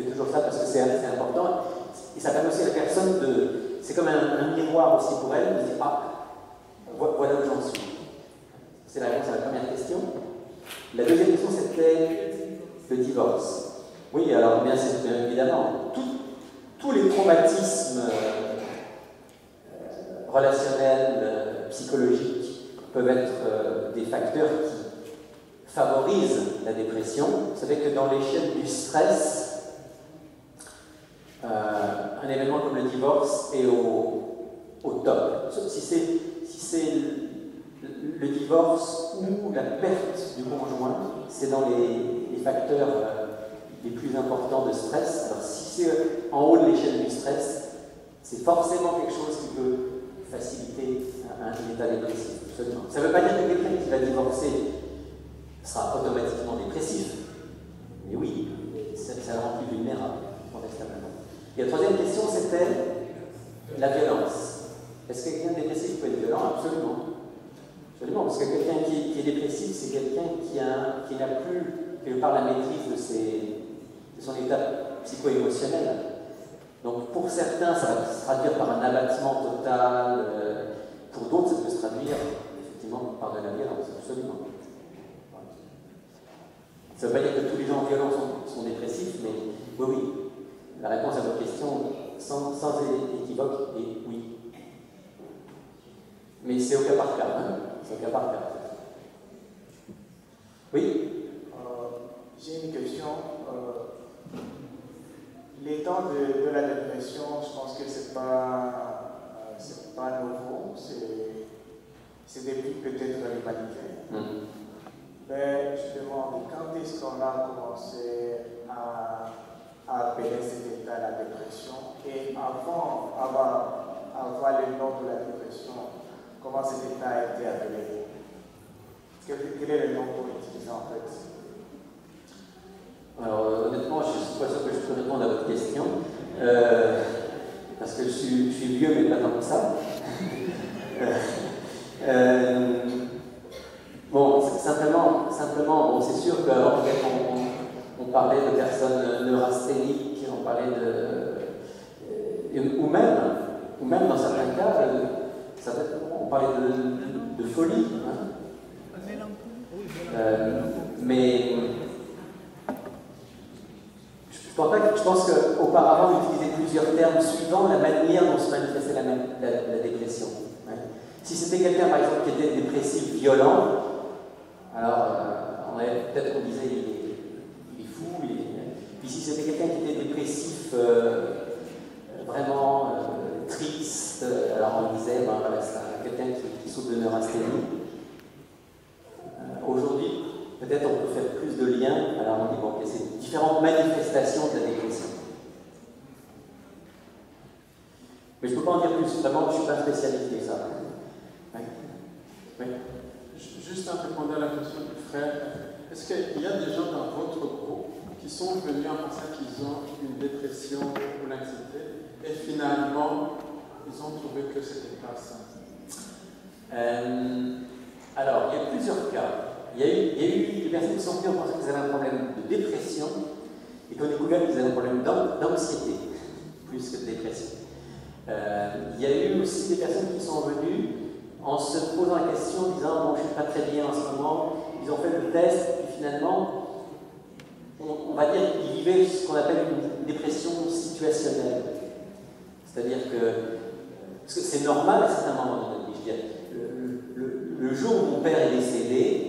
fait toujours ça parce que c'est important. Et ça permet aussi à la personne de... C'est comme un miroir aussi pour elle, de dire « Ah, voilà où j'en suis ». C'est la réponse à la première question. La deuxième question, c'était le divorce. Oui, alors bien évidemment, tous les traumatismes relationnels, psychologiques peuvent être des facteurs qui favorisent la dépression. Vous savez que dans l'échelle du stress, un événement comme le divorce est au top. Si c'est le divorce ou la perte du conjoint, c'est dans les facteurs les plus importants de stress. Alors si c'est en haut de l'échelle du stress, c'est forcément quelque chose qui peut faciliter un état dépressif. Absolument. Ça ne veut pas dire que quelqu'un qui va divorcer sera automatiquement dépressif. Mais oui, ça le rend plus vulnérable, contestablement. Et la troisième question, c'était la violence. Est-ce que quelqu'un de dépressif peut être violent? Absolument. Absolument, parce que quelqu'un qui est dépressif, c'est quelqu'un qui n'a plus, quelque part, la maîtrise de son état psycho-émotionnel. Donc pour certains, ça va se traduire par un abattement total, pour d'autres, ça peut se traduire effectivement par de la violence, absolument. Ça ne veut pas dire que tous les gens violents sont dépressifs, mais oui, la réponse à votre question, sans équivoque, est oui. Mais c'est au cas par cas, hein. C'est au cas par cas. Oui? J'ai une question. Les temps de la dépression, je pense que c'est pas nouveau, c'est depuis peut-être l'humanité. Mais je demande, quand est-ce qu'on a commencé à appeler cet état la dépression? Et avant le nom de la dépression, comment cet état a été appelé? Quel est le nom pour l'utiliser en fait? Alors honnêtement, je ne suis pas sûr que je peux répondre à votre question, parce que je suis vieux, mais pas tant que ça. Bon, simplement bon, c'est sûr qu'avant, on parlait de personnes neurasthéniques, on parlait ou même dans certains cas, on parlait de folie. Hein. Mais je pense qu'auparavant, on utilisait plusieurs termes suivant la manière dont se manifestait la dépression. Ouais. Si c'était quelqu'un, par exemple, qui était dépressif violent, alors on disait il est fou. Puis si c'était quelqu'un qui était dépressif vraiment triste, alors on disait voilà, c'est quelqu'un qui souffre de neurasthénie. Aujourd'hui, peut-être on peut faire plus de liens, alors on dit bon, okay, c'est différentes manifestations de la dépression. Mais je ne peux pas en dire plus, vraiment, je ne suis pas spécialisé ça. Oui. Oui. Juste en répondant à la question du frère, est-ce qu'il y a des gens dans votre groupe qui sont venus en pensant qu'ils ont une dépression ou l'anxiété et finalement, ils ont trouvé que ce n'était pas ça? Alors, il y a plusieurs cas. Il y a eu des personnes qui sont venues en pensant qu'ils avaient un problème de dépression et qui ont découvert qu'ils avaient un problème d'anxiété, plus que de dépression. Il y a eu aussi des personnes qui sont venues en se posant la question, en disant bon, je ne suis pas très bien en ce moment. Ils ont fait le test, et finalement, on va dire qu'ils vivaient ce qu'on appelle une dépression situationnelle. C'est-à-dire que c'est normal à certains moments de notre vie. Je veux dire, le jour où mon père est décédé,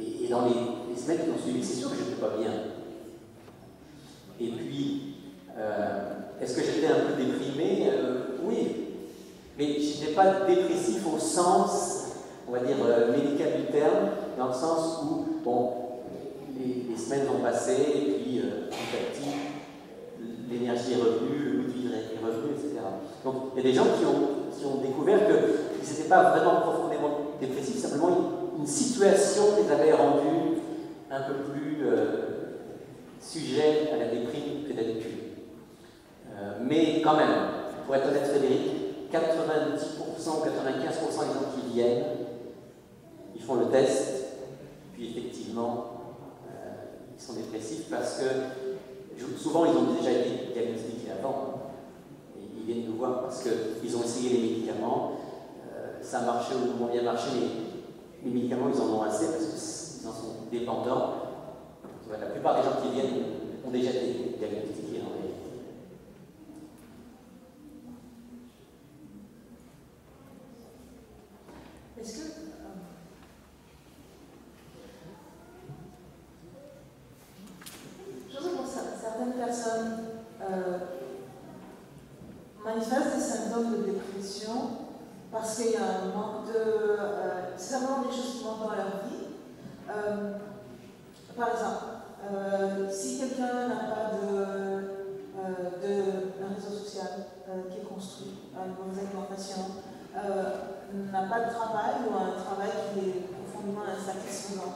et dans les semaines qui ont suivi, c'est sûr que je n'étais pas bien. Et puis, est-ce que j'étais un peu déprimé? Oui. Mais je n'étais pas dépressif au sens, on va dire, médical du terme, dans le sens où, bon, les semaines ont passé, et puis, petit à petit, l'énergie est revenue, le goût de vie est revenu, etc. Donc, il y a des gens qui ont découvert qu'ils n'étaient pas vraiment profondément dépressifs, simplement une situation les avait rendus un peu plus sujets à la déprime que d'habitude. Mais quand même, pour être honnête, Frédéric, 90%, 95% des gens qui viennent, ils font le test, puis effectivement, ils sont dépressifs parce que souvent, ils ont déjà été diagnostiqués avant. Et ils viennent nous voir parce qu'ils ont essayé les médicaments, ça a marché ou moins bien marché, mais les médicaments, ils en ont assez parce qu'ils en sont dépendants. La plupart des gens qui viennent ont déjà été diagnostiqués en réalité. Est-ce que je sais pour certaines personnes manifestent des symptômes de dépression parce qu'il y a un manque de... c'est simplement des choses qui manquent dans leur vie. Par exemple, si quelqu'un n'a pas un réseau social qui est construit, une mauvaise alimentation, n'a pas de travail ou un travail qui est profondément insatisfaisant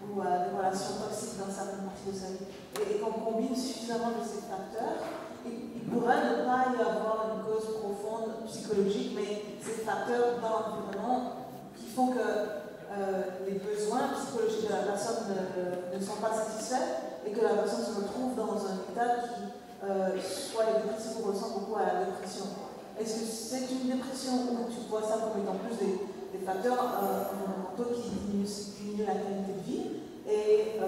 ou des relations toxiques dans certaines parties de sa vie, et qu'on combine suffisamment de ces facteurs, il pourrait ne pas y avoir une cause profonde psychologique, mais ces facteurs dans l'environnement qui font que les besoins psychologiques de la personne ne sont pas satisfaits et que la personne se retrouve dans un état qui soit les dépressifs ressemble beaucoup à la dépression. Est-ce que c'est une dépression où tu vois ça comme étant plus des facteurs environnementaux qui diminuent la qualité de vie et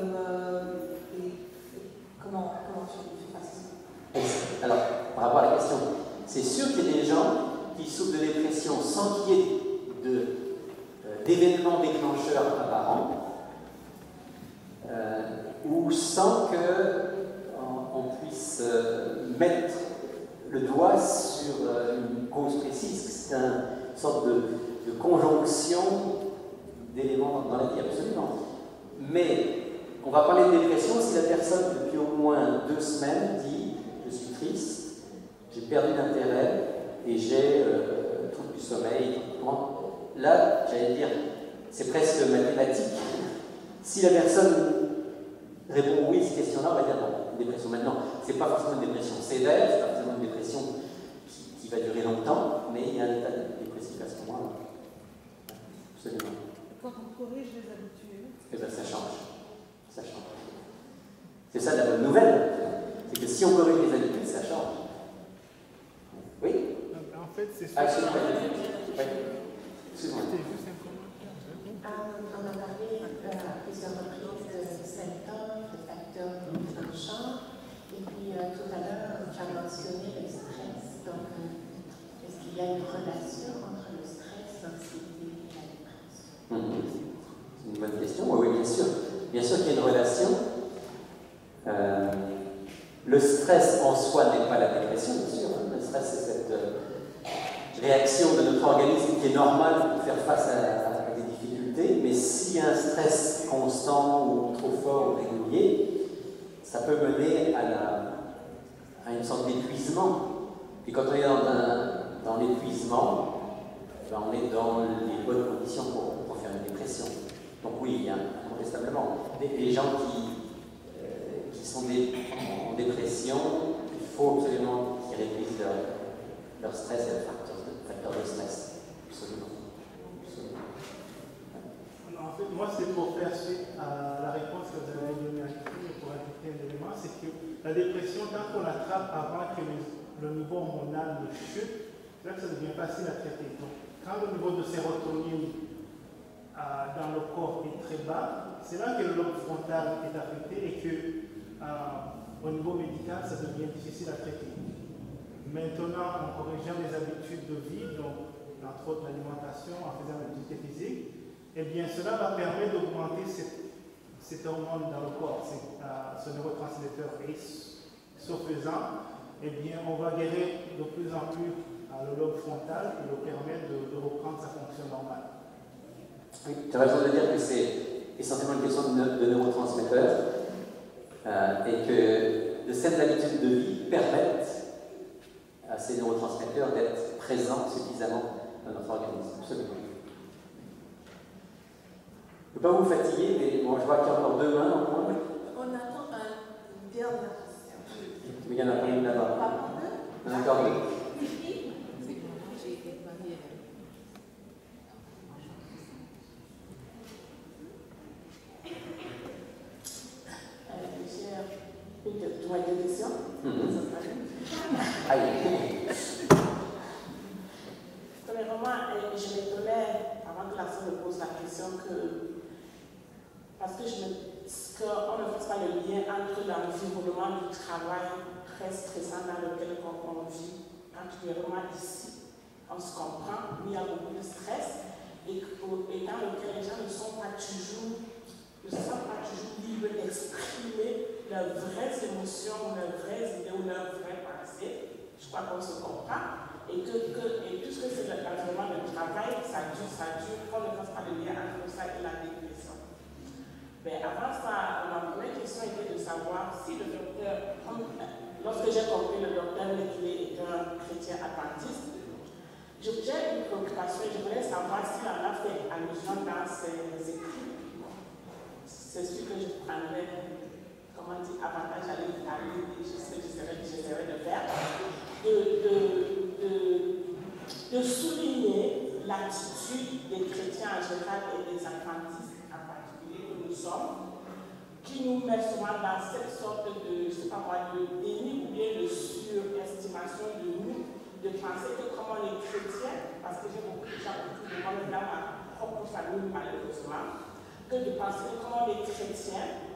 comment tu fais ça? Alors, par rapport à la question, c'est sûr qu'il y a des gens qui souffrent de dépression sans qu'il y ait d'événements déclencheurs apparents ou sans qu'on puisse mettre le doigt sur une cause précise. C'est une sorte de conjonction d'éléments dans la vie, absolument. Mais on va parler de dépression si la personne, depuis au moins 2 semaines, dit « je suis triste, j'ai perdu d'intérêt et j'ai trouble du sommeil ». Là, j'allais dire, c'est presque mathématique. Si la personne répond oui à ces questions-là, on va dire bon, dépression. Maintenant, c'est pas forcément une dépression sévère, c'est pas forcément une dépression qui va durer longtemps, mais il y a un état dépressif à ce moment-là. Absolument. Quand on corrige les habitudes, Eh bien, ça change. Ça change. C'est ça la bonne nouvelle. C'est que si on corrige les habitudes, ça change. Oui? En fait, c'est ça. Oui. Excuse-moi. On a parlé à plusieurs reprises de symptômes, de facteurs déclenchants. Et puis tout à l'heure, tu as mentionné le stress. Donc, est-ce qu'il y a une relation entre le stress, l'anxiété et la dépression? C'est une bonne question. Oui, bien sûr. Bien sûr qu'il y a une relation. Le stress en soi n'est pas la dépression, bien sûr. Le stress, c'est cette réaction de notre organisme qui est normale pour faire face à des difficultés, mais s'il y a un stress constant ou trop fort ou régulier, ça peut mener à une sorte d'épuisement. Et quand on est dans l'épuisement, on est dans les bonnes conditions pour faire une dépression. Donc oui, il y a incontestablement des gens qui sont en dépression, il faut absolument qu'ils réduisent leur stress et leur facteur de stress. Absolument. En fait, moi, c'est pour faire suite à la réponse que vous avez donnée à Christine, pour ajouter un élément, c'est que la dépression, tant qu'on l'attrape avant que le niveau hormonal ne chute, c'est là que ça devient facile à traiter. Donc, quand le niveau de sérotonine dans le corps est très bas, c'est là que le lobe frontal est affecté et que au niveau médical, ça devient difficile à traiter. Maintenant, en corrigeant les habitudes de vie, donc entre autres l'alimentation, en faisant l'activité physique, eh bien cela va permettre d'augmenter cet hormone dans le corps, ce neurotransmetteur. Et ce faisant, eh bien on va guérir de plus en plus le lobe frontal et le permettre de reprendre sa fonction normale. Oui, tu as raison de dire que c'est essentiellement une question de neurotransmetteurs et que de certaines habitudes de vie permettent à ces neurotransmetteurs d'être présents suffisamment dans notre organisme. Absolument. Je ne veux pas vous fatiguer, mais bon, je vois qu'il y a encore 2 mains au moins. on attend une dernière question. Mais il y en a pas une là-bas. Il y en a encore 2. Tu as 2 questions? Premièrement, je m'étonnais, avant que la sœur me pose la question, parce qu'on ne fasse pas le lien entre l'environnement du travail très stressant dans lequel on vit, particulièrement ici. On se comprend, il y a beaucoup de stress, et dans lequel les gens ne se sentent pas toujours libres d'exprimer leurs vraies émotions, leurs vraies idées ou leurs vraies pensées. Je crois qu'on se comprend. Et puisque c'est l'environnement de travail, ça dure, qu'on ne fasse pas le lien entre ça et la dépression. Mais avant ça, ma première question était de savoir si le docteur, lorsque j'ai compris le docteur Leclerc est un chrétien adventiste, j'ai une préoccupation et je voulais savoir s'il en a fait allusion dans ses écrits. C'est ce que je prendrais, avantage à lui, ce que j'essaierai de faire, de souligner l'attitude des chrétiens en général et des adventistes en particulier que nous sommes, qui nous met souvent dans cette sorte de, de déni ou bien de surestimation de nous, de penser que comme on est chrétien, parce que j'ai beaucoup de gens autour de moi, même dans ma propre famille malheureusement, que de penser que comme on est chrétien,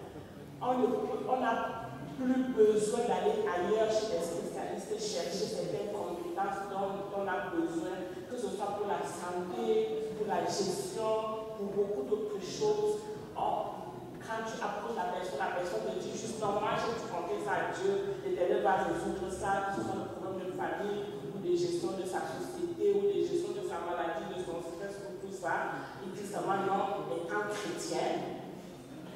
on n'a plus besoin d'aller ailleurs chez des spécialistes, chercher certaines compétences dont on a besoin, que ce soit pour la santé, pour la gestion, pour beaucoup d'autres choses. Quand tu approches la personne te dit juste non, moi j'ai tout compté ça à Dieu, l'Éternel va résoudre ça, que ce soit le problème de famille, ou de gestion de sa société, ou de gestion de sa maladie, de son stress, ou tout ça. Il dit seulement non, étant chrétien,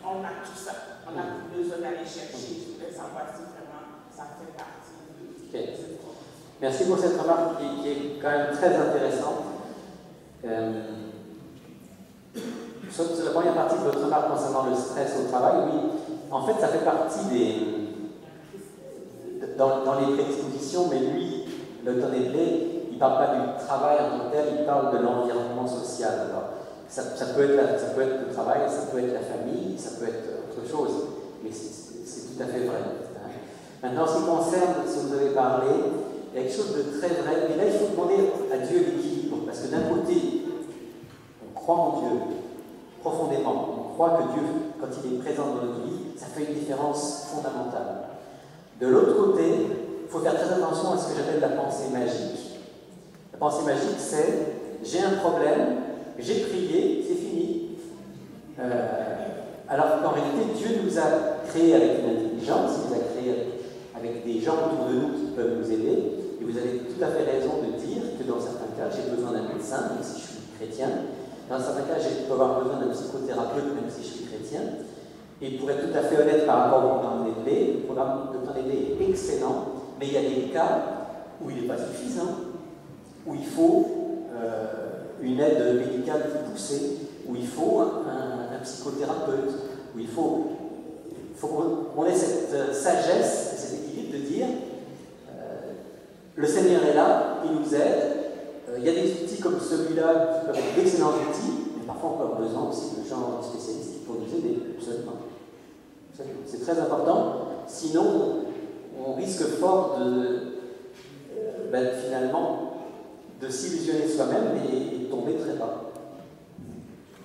on a tout ça. On n'a plus besoin d'aller chercher. Je voulais savoir si vraiment ça fait partie de cette chose. Merci pour cette remarque qui est quand même très intéressante. Sur la première partie de votre remarque concernant le stress au travail, oui, en fait, ça fait partie dans les prédispositions, mais lui, le Leclerc, il ne parle pas du travail en tant que tel, il parle de l'environnement social. Alors, ça peut être le travail, ça peut être la famille, ça peut être autre chose, mais c'est tout à fait vrai. Maintenant, en ce qui concerne, si vous avez parlé, il y a quelque chose de très vrai, mais là, il faut demander à Dieu l'équilibre, parce que d'un côté, on croit en Dieu, profondément, on croit que Dieu, quand il est présent dans notre vie, ça fait une différence fondamentale. De l'autre côté, il faut faire très attention à ce que j'appelle la pensée magique. La pensée magique, c'est j'ai un problème, j'ai prié, c'est fini. Alors qu'en réalité, Dieu nous a créés avec une intelligence, il nous a créés avec des gens autour de nous qui peuvent nous aider. Et vous avez tout à fait raison de dire que dans certains cas, j'ai besoin d'un médecin, même si je suis chrétien. Dans certains cas, je peux avoir besoin d'un psychothérapeute, même si je suis chrétien. Et pour être tout à fait honnête par rapport au programme d'Edley, le programme de d'Edley est excellent, mais il y a des cas où il n'est pas suffisant, où il faut une aide médicale plus poussée, où il faut un psychothérapeute, où il faut qu'on ait cette sagesse, cet équilibre de dire le Seigneur est là, il nous aide. Il y a des outils comme celui-là qui peuvent être d'excellents outils, mais parfois on peut avoir besoin aussi de gens spécialistes qui peuvent nous aider, absolument. C'est très important, sinon on risque fort finalement de s'illusionner soi-même et de tomber très bas.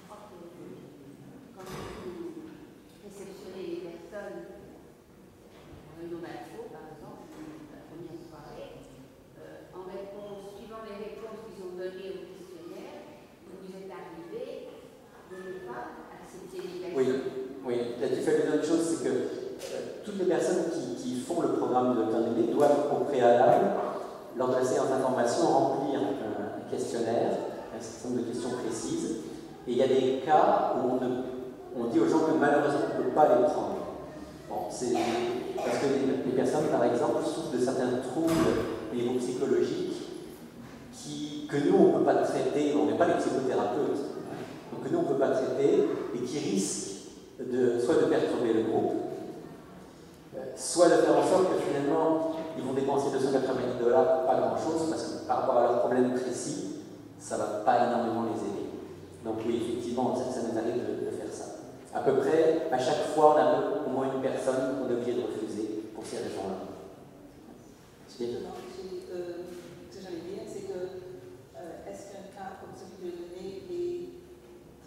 Quand vous réceptionnez les personnes en réunion d'info, par exemple, la première soirée, en réponse, suivant les réponses qu'ils ont données au questionnaire, vous êtes arrivé de ne pas accepter les personnes. Oui, tu fais une autre chose, c'est que toutes les personnes qui font le programme de Dr. Leclerc doivent au préalable, lors de la séance d'information, remplir un questionnaire, un certain nombre de questions précises, et il y a des cas où on dit aux gens que malheureusement on ne peut pas les prendre. Bon, c'est parce que les personnes, par exemple, souffrent de certains troubles au niveau psychologique que nous, on ne peut pas traiter, on n'est pas les psychothérapeutes, donc que nous, on ne peut pas traiter, et qui risquent soit de perturber le groupe, soit de faire en sorte que finalement, ils vont dépenser $290, pas grand-chose, parce que par rapport à leurs problèmes précis, ça ne va pas énormément les aider. Donc oui, effectivement, ça nous arrive de faire ça. À peu près, à chaque fois, on a au moins une personne qu'on est obligé de refuser pour ces raisons-là. Non, ce que j'allais dire, c'est que est-ce qu'un cas comme celui que je donnais est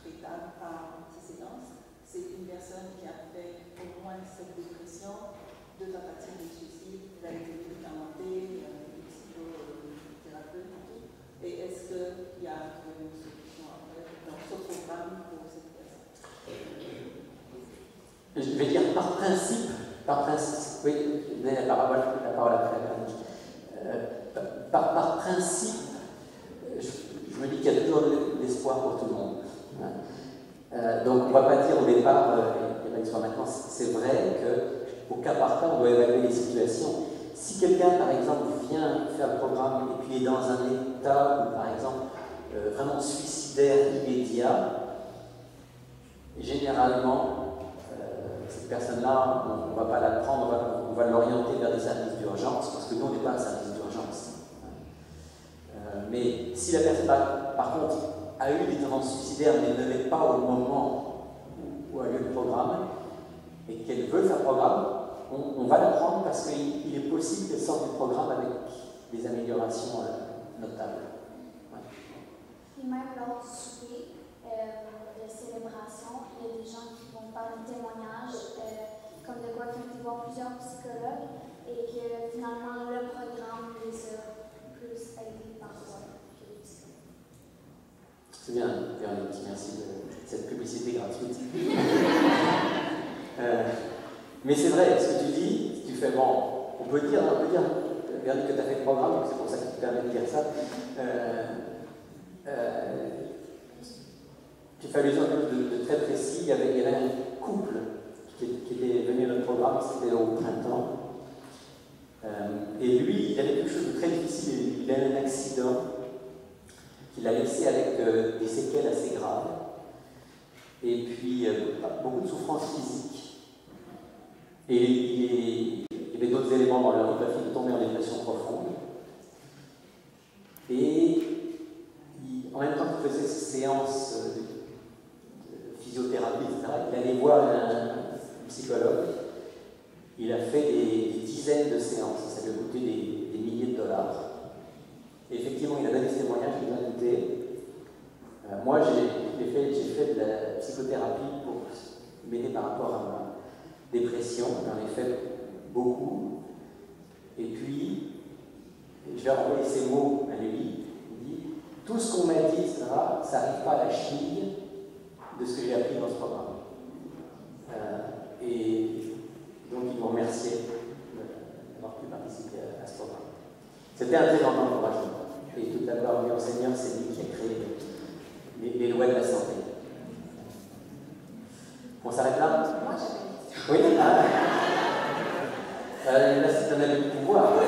traitable par antécédence? C'est une personne qui a fait au moins cette dépression, 2 tentatives de suicide, il a été médicamenté, une psychothérapeute et tout. Et est-ce qu'il y a une solution après dans ce programme pour cette personne? Je vais dire par principe, oui, la parole après. Par principe, je me dis qu'il y a toujours de l'espoir pour tout le monde. Donc on ne va pas dire au départ, maintenant, c'est vrai qu'au cas par cas, on doit évaluer les situations. Si quelqu'un, par exemple, vient faire le programme et puis est dans un état, par exemple, vraiment suicidaire immédiat, généralement, cette personne-là, on ne va pas la prendre, on va l'orienter vers des services d'urgence, parce que nous, on n'est pas un service d'urgence. Mais si la personne, par contre, a eu des tendances suicidaires, mais ne l'est pas au moment où a lieu le programme, et qu'elle veut faire le programme, on va la prendre parce qu'il est possible qu'elle sorte du programme avec des améliorations notables. Ouais. Et même lors du souper de célébration, il y a des gens qui vont faire des témoignages comme de quoi qui ont été voir plusieurs psychologues et que finalement le programme les a plus aidés parfois que les psychologues. C'est bien, Véronique, merci de cette publicité gratuite. Mais c'est vrai, ce que tu dis, tu fais bon, on peut dire, Véronique, que tu as fait le programme, c'est pour ça que tu permets de dire ça. Tu fais allusion à quelque chose de très précis. Il y avait un couple qui était venu à notre programme, c'était au printemps. Et lui, il avait quelque chose de très difficile. Il a eu un accident qui l'a laissé avec des séquelles assez graves. Et puis, beaucoup de souffrance physique. Et il y avait d'autres éléments dans leur vie, il a fini de tomber en dépression profonde. Et en même temps qu'il faisait ces séances de physiothérapie, etc., il allait voir un psychologue. Il a fait des dizaines de séances, ça lui a coûté des milliers de dollars. Et effectivement, il a donné ce témoignage, il m'a invité. Moi, j'ai fait de la psychothérapie pour m'aider par rapport à ma dépression, j'en ai fait beaucoup. Et puis, je vais envoyer ces mots à lui. Il dit, tout ce qu'on m'a dit, etc., ça n'arrive pas à la cheville de ce que j'ai appris dans ce programme. Et donc, ils m'ont remercié d'avoir pu participer à ce programme. C'était un très grand encouragement. Et tout d'abord, lui, enseignant, c'est lui qui a créé les lois de la santé. On s'arrête là? Moi, j'avais une question. Oui, là, c'est un abus de pouvoir. Non,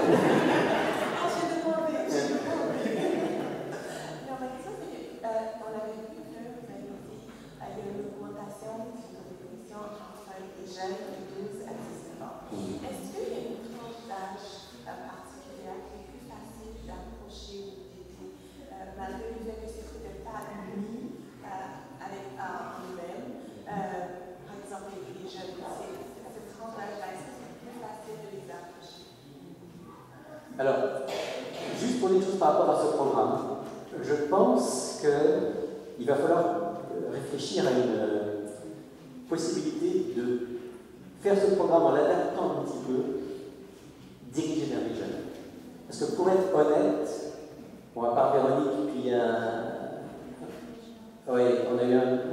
ma question, c'est qu'on avait vu que vous avez dit qu'il y a une augmentation de la dépression entre les jeunes de 12 à 19 ans. Est-ce qu'il y a une tranche d'âge particulière qui est plus facile d'approcher ou d'aider, malgré le fait que c'est peut-être pas admis en lui-même? Par exemple, les jeunes, cette tranche d'âge-là, est-ce que c'est plus facile de les approcher? Alors, juste pour dire une chose par rapport à ce programme, je pense qu'il va falloir réfléchir à une possibilité de faire ce programme en l'adaptant un petit peu, dirigé vers les jeunes. Parce que pour être honnête, bon, à part Véronique, puis oui, on a eu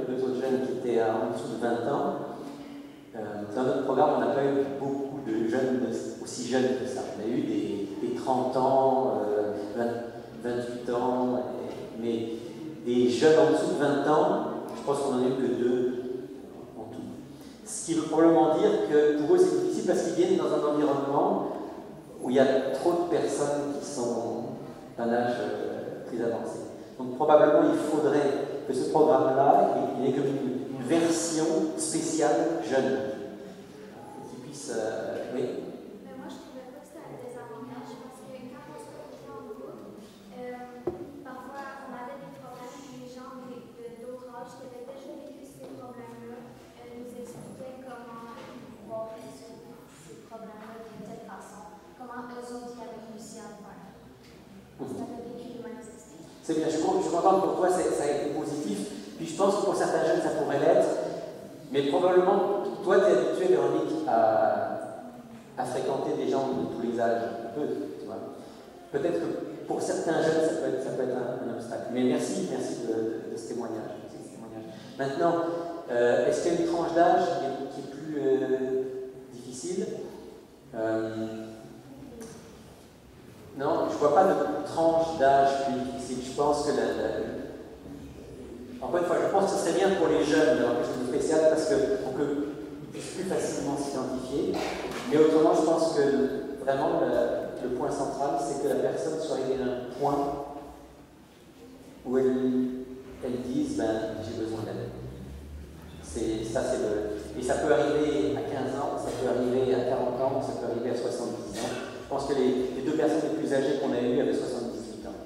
deux autres jeunes qui étaient en dessous de 20 ans. Dans notre programme, on n'a pas eu beaucoup de jeunes aussi jeunes que ça. On a eu des 30 ans, 28 ans, mais des jeunes en dessous de 20 ans, je pense qu'on n'en a eu que 2 en tout. Ce qui veut probablement dire que pour eux c'est difficile parce qu'ils viennent dans un environnement où il y a trop de personnes qui sont d'un âge très avancé. Donc probablement il faudrait que ce programme-là, il ait comme une version spéciale jeune, qui puisse... oui. Mais moi, je ne trouvais pas que c'était un désavantage parce que quand on se retrouvait en groupe, parfois on avait des problèmes et les gens d'autres âges qui avaient déjà vécu ces problèmes-là nous expliquaient comment pouvoir résoudre ces problèmes-là d'une telle façon, comment eux autres y avaient réussi aussi à le faire. Si tu as vécu les mêmes expériences. C'est bien, je suis content pour toi, ça a été positif. Puis je pense que pour certains jeunes, ça pourrait l'être. Mais probablement, toi, tu es habitué, Véronique, à fréquenter des gens de tous les âges, un peu, tu vois. Peut-être que pour certains jeunes, ça peut être un obstacle. Mais merci de ce témoignage. Maintenant, est-ce qu'il y a une tranche d'âge qui est plus difficile? Non, je ne vois pas de tranche d'âge plus difficile. Je pense que encore une fois, je pense que ce serait bien pour les jeunes d'avoir quelque chose de spécial parce qu'on peut plus facilement s'identifier. Mais autrement, je pense que vraiment le point central, c'est que la personne soit arrivée à un point où elle dise j'ai besoin d'aide. Et ça peut arriver à 15 ans, ça peut arriver à 40 ans, ça peut arriver à 70 ans. Je pense que les deux personnes les plus âgées qu'on a eues avaient 78 ans.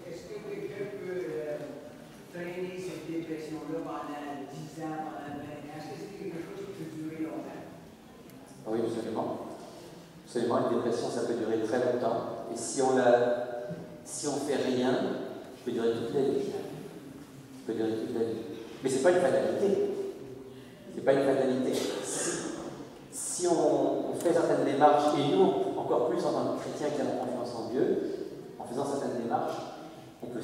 Est-ce que quelqu'un peut freiner cette dépression-là pendant 10 ans, pendant 20 ans? Est-ce que c'est quelque chose qui peut durer longtemps? Oui, absolument. Absolument, une dépression, ça peut durer très longtemps. Et si on ne fait rien, ça peut durer toute la vie. Ça peut durer toute la vie. Mais ce n'est pas une fatalité. C'est pas une fatalité. Si on fait certaines démarches, et nous, encore plus en tant que chrétiens qui avons confiance en Dieu, en faisant certaines démarches, on peut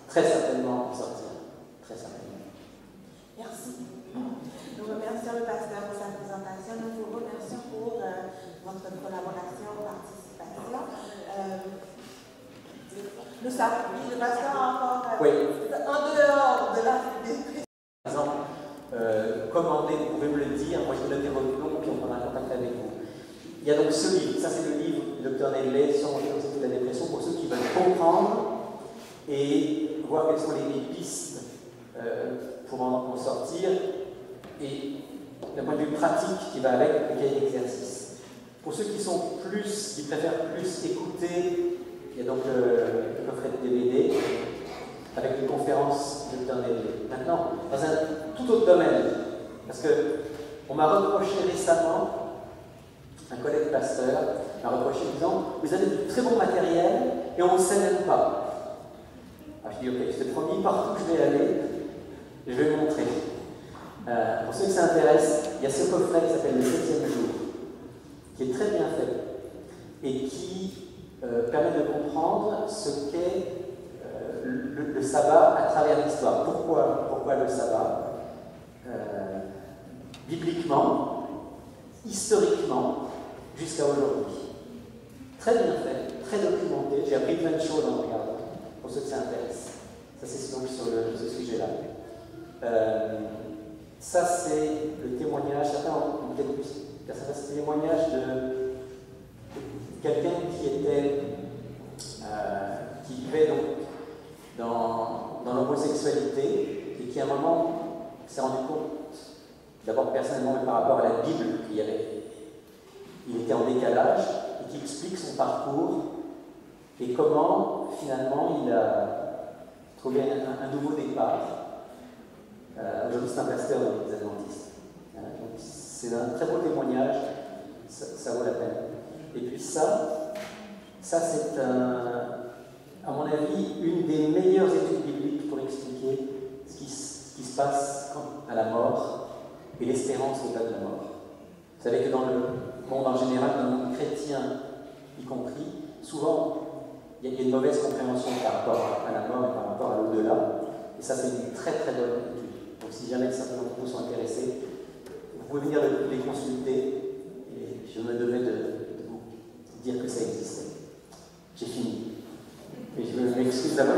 très certainement en sortir. Très certainement. Merci. Nous remercions le pasteur pour sa présentation. Nous vous remercions pour votre collaboration, participation. Nous savons, le pasteur encore en dehors de la dépression. Par exemple, commandez, vous pouvez me le dire, moi je vais noter votre nom, puis on prendra contact avec vous. Il y a donc ce livre, ça c'est le livre du Dr Nedley sur la dépression, pour ceux qui veulent comprendre et voir quelles sont les pistes pour en sortir, et d'un point de vue pratique qui va avec le cahier d'exercice. Pour ceux qui préfèrent plus écouter, il y a donc le coffret de DVD avec les conférences de Dr Nedley. Maintenant, dans un tout autre domaine, parce qu'on m'a reproché récemment, un collègue pasteur m'a reproché en disant « Vous avez du très bon matériel et on ne sait même pas. » Alors je dis « Ok, je t'ai promis, partout où je vais aller, je vais montrer. » Pour ceux qui s'intéressent, il y a ce coffret qui s'appelle « Le 7e jour », qui est très bien fait et qui permet de comprendre ce qu'est le sabbat à travers l'histoire. Pourquoi le sabbat? Bibliquement, historiquement, jusqu'à aujourd'hui. Très bien fait, très documenté. J'ai appris plein de choses en regardant, pour ceux qui s'intéressent. Ça, c'est donc sur ce sujet-là. Ça, c'est le témoignage, certains ont peut-être plus. C'est le témoignage de quelqu'un qui vivait donc dans l'homosexualité et qui à un moment s'est rendu compte, d'abord personnellement mais par rapport à la Bible, il était en décalage et qui explique son parcours et comment finalement il a trouvé un nouveau départ. Aujourd'hui c'est un pasteur des Adventistes. Donc c'est un très beau témoignage, ça vaut la peine. Et puis ça c'est à mon avis, une des meilleures études bibliques pour expliquer ce qui se passe à la mort et l'espérance au-delà de la mort. Vous savez que dans le monde en général, dans le monde chrétien y compris, souvent il y a une mauvaise compréhension par rapport à la mort et par rapport à l'au-delà. Et ça, c'est une très très bonne étude. Donc si jamais certains d'entre vous sont intéressés, vous pouvez venir les consulter et je me devais de vous dire que ça existait. J'ai fini. Et je m'excuse d'avoir